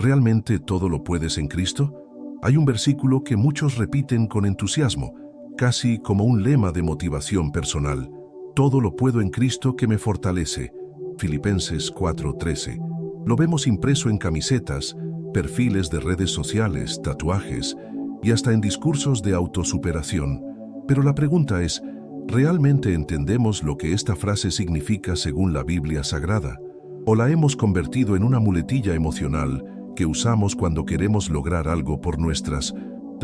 ¿Realmente todo lo puedes en Cristo? Hay un versículo que muchos repiten con entusiasmo, casi como un lema de motivación personal. Todo lo puedo en Cristo que me fortalece. Filipenses 4:13. Lo vemos impreso en camisetas, perfiles de redes sociales, tatuajes y hasta en discursos de autosuperación. Pero la pregunta es, ¿realmente entendemos lo que esta frase significa según la Biblia Sagrada? ¿O la hemos convertido en una muletilla emocional que usamos cuando queremos lograr algo por nuestras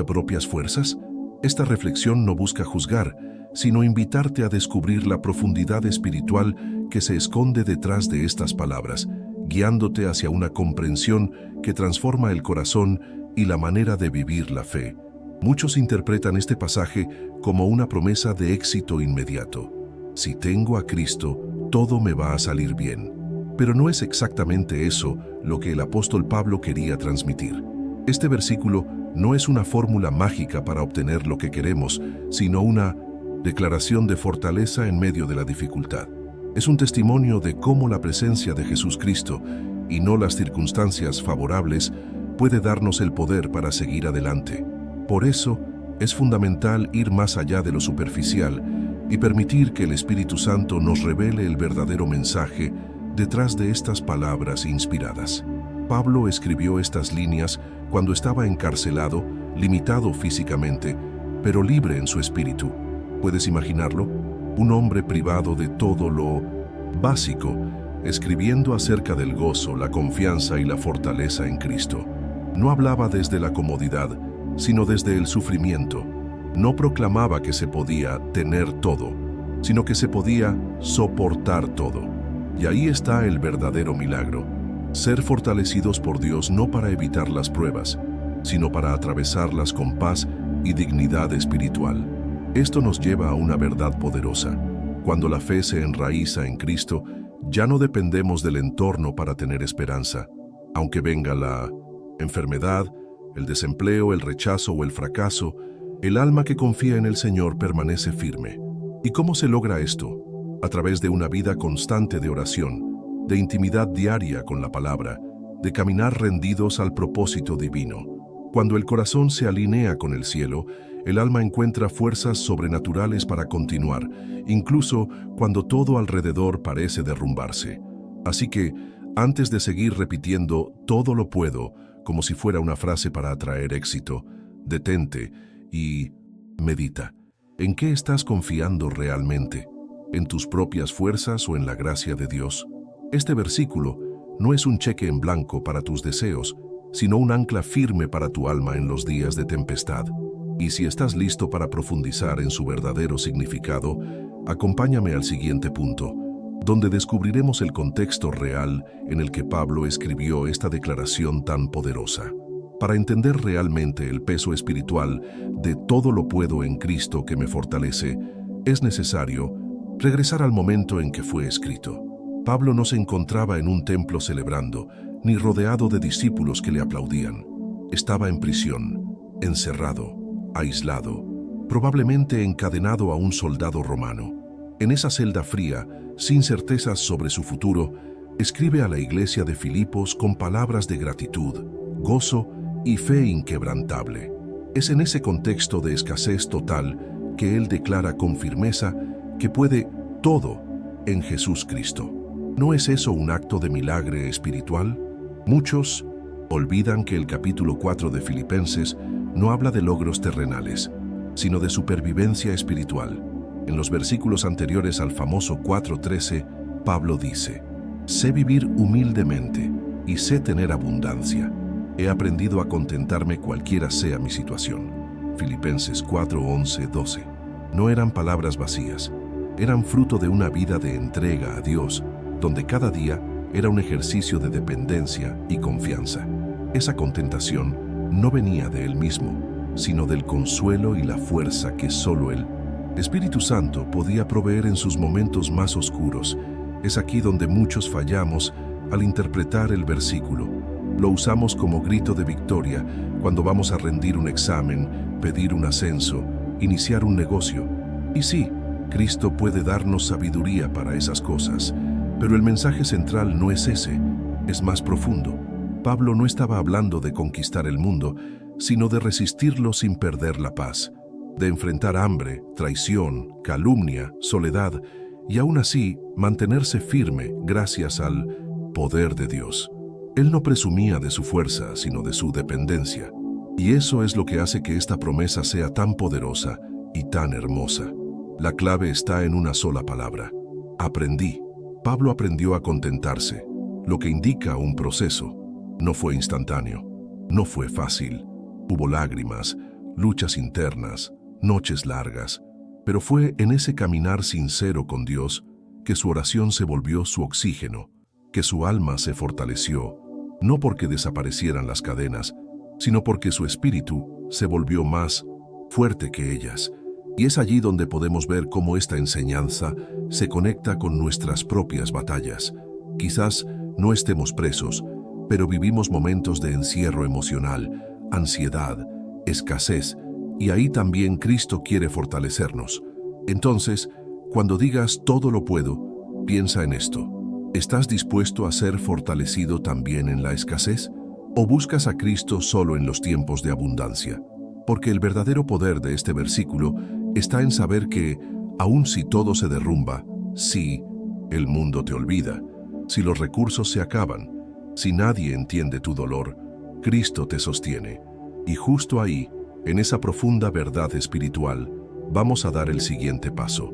propias fuerzas? Esta reflexión no busca juzgar, sino invitarte a descubrir la profundidad espiritual que se esconde detrás de estas palabras, guiándote hacia una comprensión que transforma el corazón y la manera de vivir la fe. Muchos interpretan este pasaje como una promesa de éxito inmediato. Si tengo a Cristo, todo me va a salir bien. Pero no es exactamente eso lo que el apóstol Pablo quería transmitir. Este versículo no es una fórmula mágica para obtener lo que queremos, sino una declaración de fortaleza en medio de la dificultad. Es un testimonio de cómo la presencia de Jesucristo, y no las circunstancias favorables, puede darnos el poder para seguir adelante. Por eso, es fundamental ir más allá de lo superficial y permitir que el Espíritu Santo nos revele el verdadero mensaje detrás de estas palabras inspiradas. Pablo escribió estas líneas cuando estaba encarcelado, limitado físicamente, pero libre en su espíritu. ¿Puedes imaginarlo? Un hombre privado de todo lo básico, escribiendo acerca del gozo, la confianza y la fortaleza en Cristo. No hablaba desde la comodidad, sino desde el sufrimiento. No proclamaba que se podía tener todo, sino que se podía soportar todo. Y ahí está el verdadero milagro. Ser fortalecidos por Dios no para evitar las pruebas, sino para atravesarlas con paz y dignidad espiritual. Esto nos lleva a una verdad poderosa. Cuando la fe se enraiza en Cristo, ya no dependemos del entorno para tener esperanza. Aunque venga la enfermedad, el desempleo, el rechazo o el fracaso, el alma que confía en el Señor permanece firme. ¿Y cómo se logra esto? A través de una vida constante de oración, de intimidad diaria con la palabra, de caminar rendidos al propósito divino. Cuando el corazón se alinea con el cielo, el alma encuentra fuerzas sobrenaturales para continuar, incluso cuando todo alrededor parece derrumbarse. Así que, antes de seguir repitiendo "todo lo puedo", como si fuera una frase para atraer éxito, detente y medita. ¿En qué estás confiando realmente? ¿En tus propias fuerzas o en la gracia de Dios? Este versículo no es un cheque en blanco para tus deseos, sino un ancla firme para tu alma en los días de tempestad. Y si estás listo para profundizar en su verdadero significado, acompáñame al siguiente punto, donde descubriremos el contexto real en el que Pablo escribió esta declaración tan poderosa. Para entender realmente el peso espiritual de todo lo puedo en Cristo que me fortalece, es necesario regresar al momento en que fue escrito. Pablo no se encontraba en un templo celebrando, ni rodeado de discípulos que le aplaudían. Estaba en prisión, encerrado, aislado, probablemente encadenado a un soldado romano. En esa celda fría, sin certezas sobre su futuro, escribe a la iglesia de Filipos con palabras de gratitud, gozo y fe inquebrantable. Es en ese contexto de escasez total que él declara con firmeza que puede todo en Jesús Cristo. ¿No es eso un acto de milagre espiritual? Muchos olvidan que el capítulo 4 de Filipenses no habla de logros terrenales, sino de supervivencia espiritual. En los versículos anteriores al famoso 4:13, Pablo dice: «Sé vivir humildemente y sé tener abundancia. He aprendido a contentarme cualquiera sea mi situación». Filipenses 4:11-12. No eran palabras vacías, eran fruto de una vida de entrega a Dios, donde cada día era un ejercicio de dependencia y confianza. Esa contentación no venía de él mismo, sino del consuelo y la fuerza que solo el Espíritu Santo podía proveer en sus momentos más oscuros. Es aquí donde muchos fallamos al interpretar el versículo. Lo usamos como grito de victoria cuando vamos a rendir un examen, pedir un ascenso, iniciar un negocio. Y sí, Cristo puede darnos sabiduría para esas cosas, pero el mensaje central no es ese, es más profundo. Pablo no estaba hablando de conquistar el mundo, sino de resistirlo sin perder la paz, de enfrentar hambre, traición, calumnia, soledad, y aún así mantenerse firme gracias al poder de Dios. Él no presumía de su fuerza, sino de su dependencia. Y eso es lo que hace que esta promesa sea tan poderosa y tan hermosa. La clave está en una sola palabra: aprendí. Pablo aprendió a contentarse, lo que indica un proceso. No fue instantáneo, no fue fácil. Hubo lágrimas, luchas internas, noches largas, pero fue en ese caminar sincero con Dios que su oración se volvió su oxígeno, que su alma se fortaleció, no porque desaparecieran las cadenas, sino porque su espíritu se volvió más fuerte que ellas. Y es allí donde podemos ver cómo esta enseñanza se conecta con nuestras propias batallas. Quizás no estemos presos, pero vivimos momentos de encierro emocional, ansiedad, escasez, y ahí también Cristo quiere fortalecernos. Entonces, cuando digas todo lo puedo, piensa en esto. ¿Estás dispuesto a ser fortalecido también en la escasez? ¿O buscas a Cristo solo en los tiempos de abundancia? Porque el verdadero poder de este versículo está en saber que, aun si todo se derrumba, si el mundo te olvida, si los recursos se acaban, si nadie entiende tu dolor, Cristo te sostiene. Y justo ahí, en esa profunda verdad espiritual, vamos a dar el siguiente paso: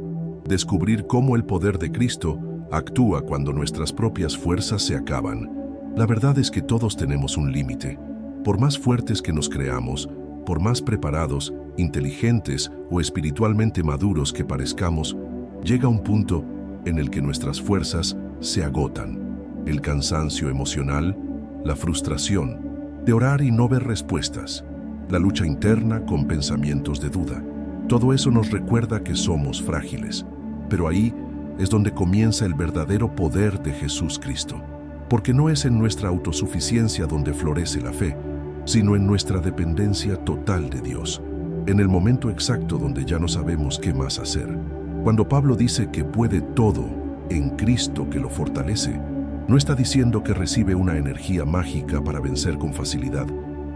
descubrir cómo el poder de Cristo actúa cuando nuestras propias fuerzas se acaban. La verdad es que todos tenemos un límite. Por más fuertes que nos creamos, por más preparados, inteligentes o espiritualmente maduros que parezcamos, llega un punto en el que nuestras fuerzas se agotan. El cansancio emocional, la frustración de orar y no ver respuestas, la lucha interna con pensamientos de duda. Todo eso nos recuerda que somos frágiles, pero ahí es donde comienza el verdadero poder de Jesús Cristo, porque no es en nuestra autosuficiencia donde florece la fe, sino en nuestra dependencia total de Dios, en el momento exacto donde ya no sabemos qué más hacer. Cuando Pablo dice que puede todo en Cristo que lo fortalece, no está diciendo que recibe una energía mágica para vencer con facilidad.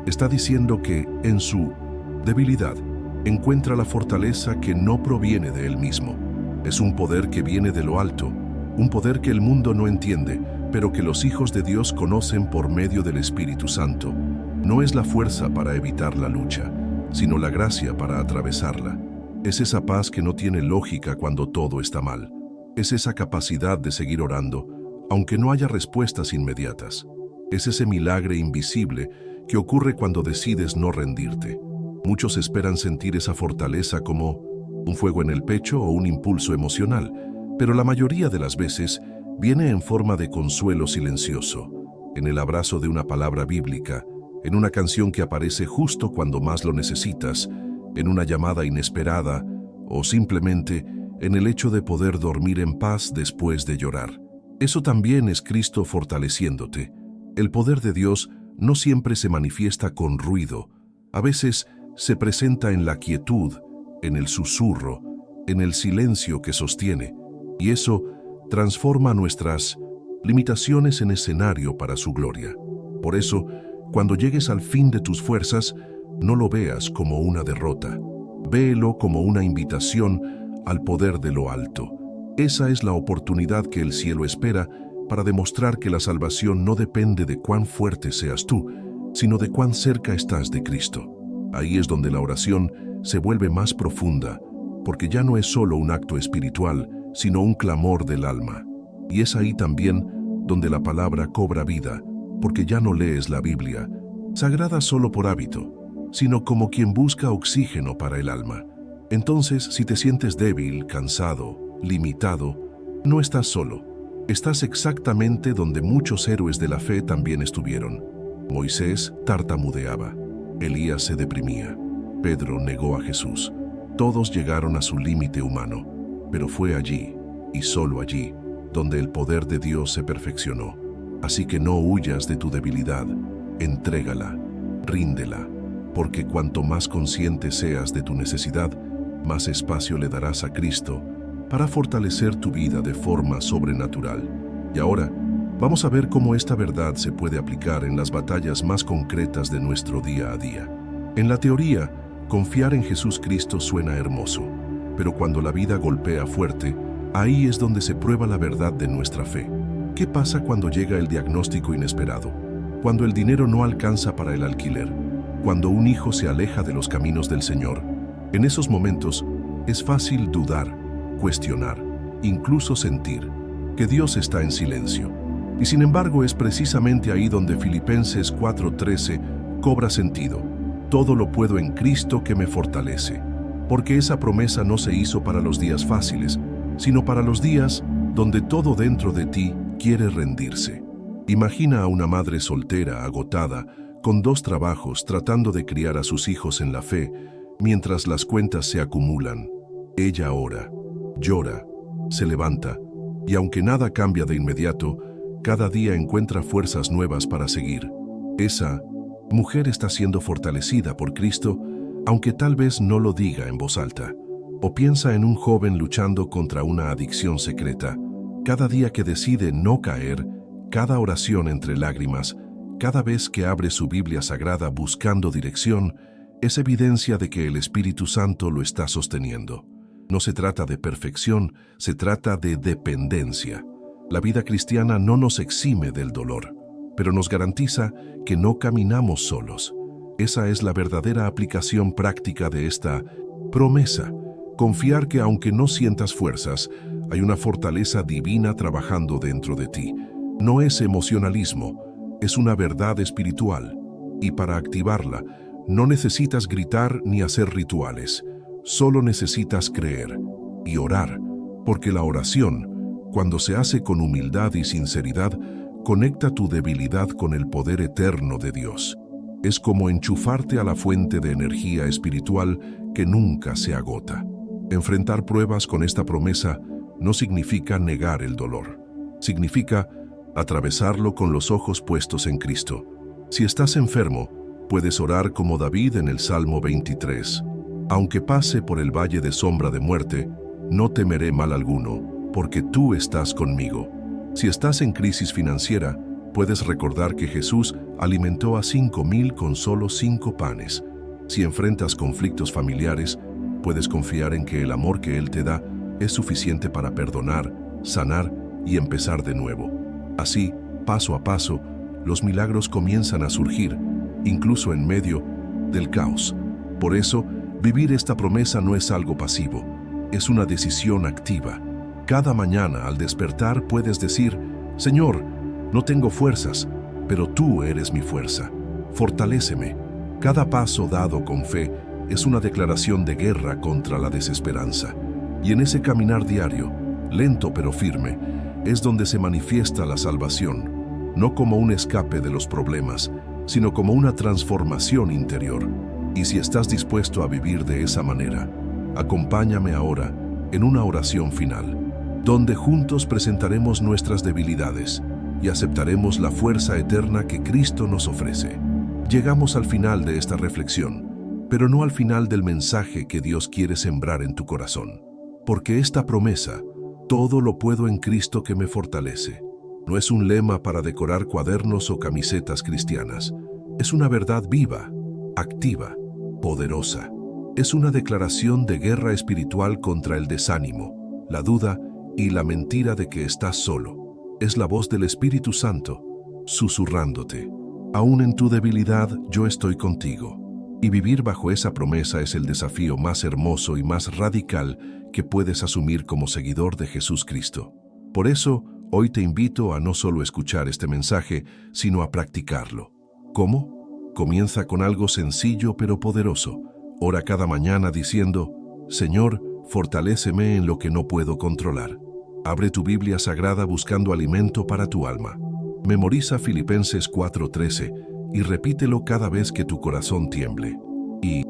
Está diciendo que, en su debilidad, encuentra la fortaleza que no proviene de él mismo. Es un poder que viene de lo alto, un poder que el mundo no entiende, pero que los hijos de Dios conocen por medio del Espíritu Santo. No es la fuerza para evitar la lucha, sino la gracia para atravesarla. Es esa paz que no tiene lógica cuando todo está mal. Es esa capacidad de seguir orando, aunque no haya respuestas inmediatas. Es ese milagro invisible que ocurre cuando decides no rendirte. Muchos esperan sentir esa fortaleza como un fuego en el pecho o un impulso emocional, pero la mayoría de las veces viene en forma de consuelo silencioso, en el abrazo de una palabra bíblica, en una canción que aparece justo cuando más lo necesitas, en una llamada inesperada o simplemente en el hecho de poder dormir en paz después de llorar. Eso también es Cristo fortaleciéndote. El poder de Dios no siempre se manifiesta con ruido. A veces se presenta en la quietud, en el susurro, en el silencio que sostiene. Y eso transforma nuestras limitaciones en escenario para su gloria. Por eso, cuando llegues al fin de tus fuerzas, no lo veas como una derrota. Véelo como una invitación al poder de lo alto. Esa es la oportunidad que el cielo espera para demostrar que la salvación no depende de cuán fuerte seas tú, sino de cuán cerca estás de Cristo. Ahí es donde la oración se vuelve más profunda, porque ya no es solo un acto espiritual, sino un clamor del alma. Y es ahí también donde la palabra cobra vida, porque ya no lees la Biblia, sagrada solo por hábito, sino como quien busca oxígeno para el alma. Entonces, si te sientes débil, cansado, limitado, no estás solo. Estás exactamente donde muchos héroes de la fe también estuvieron. Moisés tartamudeaba, Elías se deprimía, Pedro negó a Jesús. Todos llegaron a su límite humano, pero fue allí, y solo allí, donde el poder de Dios se perfeccionó. Así que no huyas de tu debilidad, entrégala, ríndela, porque cuanto más consciente seas de tu necesidad, más espacio le darás a Cristo para fortalecer tu vida de forma sobrenatural. Y ahora, Vamos a ver cómo esta verdad se puede aplicar en las batallas más concretas de nuestro día a día. En la teoría, confiar en Jesús Cristo suena hermoso, pero cuando la vida golpea fuerte, ahí es donde se prueba la verdad de nuestra fe. ¿Qué pasa cuando llega el diagnóstico inesperado? Cuando el dinero no alcanza para el alquiler, cuando un hijo se aleja de los caminos del Señor. En esos momentos es fácil dudar, cuestionar, incluso sentir que Dios está en silencio. Y sin embargo es precisamente ahí donde Filipenses 4:13 cobra sentido. Todo lo puedo en Cristo que me fortalece. Porque esa promesa no se hizo para los días fáciles, sino para los días donde todo dentro de ti quiere rendirse. Imagina a una madre soltera, agotada, con 2 trabajos, tratando de criar a sus hijos en la fe, mientras las cuentas se acumulan. Ella ora, llora, se levanta, y aunque nada cambia de inmediato, cada día encuentra fuerzas nuevas para seguir. Esa mujer está siendo fortalecida por Cristo, aunque tal vez no lo diga en voz alta. O piensa en un joven luchando contra una adicción secreta. Cada día que decide no caer, cada oración entre lágrimas, cada vez que abre su Biblia sagrada buscando dirección, es evidencia de que el Espíritu Santo lo está sosteniendo. No se trata de perfección, se trata de dependencia. La vida cristiana no nos exime del dolor, pero nos garantiza que no caminamos solos. Esa es la verdadera aplicación práctica de esta promesa. Confiar que aunque no sientas fuerzas, hay una fortaleza divina trabajando dentro de ti. No es emocionalismo, es una verdad espiritual. Y para activarla, no necesitas gritar ni hacer rituales. Solo necesitas creer y orar, porque la oración, cuando se hace con humildad y sinceridad, conecta tu debilidad con el poder eterno de Dios. Es como enchufarte a la fuente de energía espiritual que nunca se agota. Enfrentar pruebas con esta promesa no significa negar el dolor. Significa atravesarlo con los ojos puestos en Cristo. Si estás enfermo, puedes orar como David en el Salmo 23. Aunque pase por el valle de sombra de muerte, no temeré mal alguno, porque tú estás conmigo. Si estás en crisis financiera, puedes recordar que Jesús alimentó a 5,000 con solo 5 panes. Si enfrentas conflictos familiares, puedes confiar en que el amor que Él te da es suficiente para perdonar, sanar y empezar de nuevo. Así, paso a paso, los milagros comienzan a surgir, incluso en medio del caos. Por eso, vivir esta promesa no es algo pasivo, es una decisión activa. Cada mañana al despertar puedes decir: Señor, no tengo fuerzas, pero tú eres mi fuerza. Fortaléceme. Cada paso dado con fe es una declaración de guerra contra la desesperanza. Y en ese caminar diario, lento pero firme, es donde se manifiesta la salvación, no como un escape de los problemas, sino como una transformación interior. Y si estás dispuesto a vivir de esa manera, acompáñame ahora en una oración final, donde juntos presentaremos nuestras debilidades y aceptaremos la fuerza eterna que Cristo nos ofrece. Llegamos al final de esta reflexión, pero no al final del mensaje que Dios quiere sembrar en tu corazón. Porque esta promesa, todo lo puedo en Cristo que me fortalece, no es un lema para decorar cuadernos o camisetas cristianas. Es una verdad viva, activa, poderosa. Es una declaración de guerra espiritual contra el desánimo, la duda y la mentira de que estás solo. Es la voz del Espíritu Santo, susurrándote: aún en tu debilidad, yo estoy contigo. Y vivir bajo esa promesa es el desafío más hermoso y más radical que puedes asumir como seguidor de Jesús Cristo. Por eso, hoy te invito a no solo escuchar este mensaje, sino a practicarlo. ¿Cómo? Comienza con algo sencillo pero poderoso. Ora cada mañana diciendo: Señor, fortaléceme en lo que no puedo controlar. Abre tu Biblia sagrada buscando alimento para tu alma. Memoriza Filipenses 4:13 y repítelo cada vez que tu corazón tiemble. Y,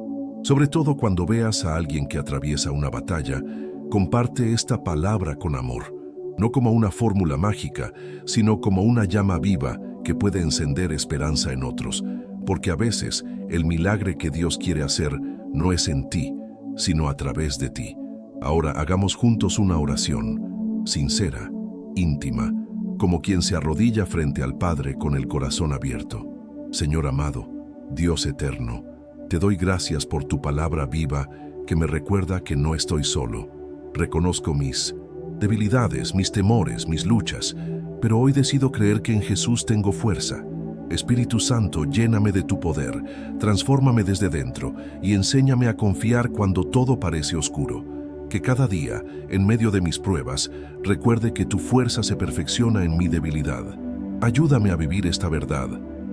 sobre todo cuando veas a alguien que atraviesa una batalla, comparte esta palabra con amor, no como una fórmula mágica, sino como una llama viva que puede encender esperanza en otros, porque a veces el milagro que Dios quiere hacer no es en ti, sino a través de ti. Ahora hagamos juntos una oración, sincera, íntima, como quien se arrodilla frente al Padre con el corazón abierto. Señor amado, Dios eterno, te doy gracias por tu palabra viva que me recuerda que no estoy solo. Reconozco mis debilidades, mis temores, mis luchas, pero hoy decido creer que en Jesús tengo fuerza. Espíritu Santo, lléname de tu poder, transfórmame desde dentro y enséñame a confiar cuando todo parece oscuro. Que cada día, en medio de mis pruebas, recuerde que tu fuerza se perfecciona en mi debilidad. Ayúdame a vivir esta verdad,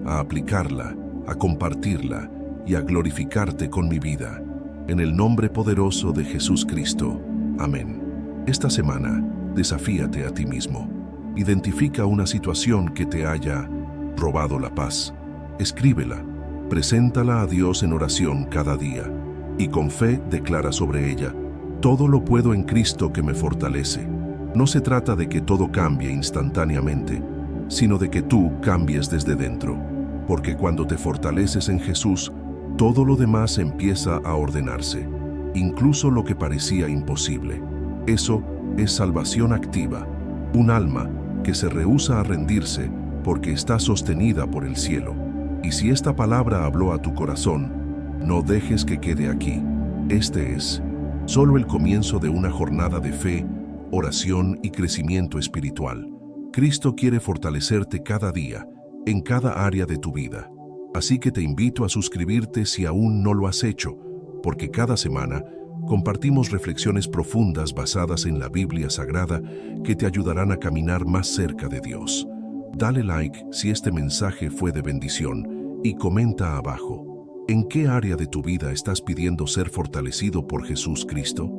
a aplicarla, a compartirla y a glorificarte con mi vida. En el nombre poderoso de Jesús Cristo. Amén. Esta semana, desafíate a ti mismo. Identifica una situación que te haya robado la paz. Escríbela, preséntala a Dios en oración cada día y con fe declara sobre ella: todo lo puedo en Cristo que me fortalece. No se trata de que todo cambie instantáneamente, sino de que tú cambies desde dentro, porque cuando te fortaleces en Jesús, todo lo demás empieza a ordenarse, incluso lo que parecía imposible. Eso es salvación activa, un alma que se rehúsa a rendirse porque está sostenida por el cielo. Y si esta palabra habló a tu corazón, no dejes que quede aquí. Este es solo el comienzo de una jornada de fe, oración y crecimiento espiritual. Cristo quiere fortalecerte cada día, en cada área de tu vida. Así que te invito a suscribirte si aún no lo has hecho, porque cada semana compartimos reflexiones profundas basadas en la Biblia Sagrada que te ayudarán a caminar más cerca de Dios. Dale like si este mensaje fue de bendición y comenta abajo: ¿en qué área de tu vida estás pidiendo ser fortalecido por Jesús Cristo?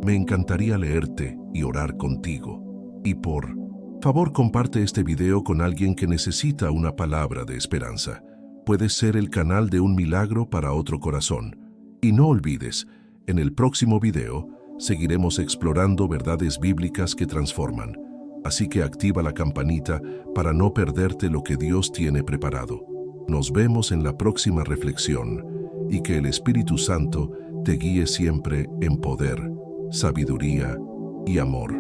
Me encantaría leerte y orar contigo. Y por favor, comparte este video con alguien que necesita una palabra de esperanza. Puedes ser el canal de un milagro para otro corazón. Y no olvides, en el próximo video seguiremos explorando verdades bíblicas que transforman. Así que activa la campanita para no perderte lo que Dios tiene preparado. Nos vemos en la próxima reflexión y que el Espíritu Santo te guíe siempre en poder, sabiduría y amor.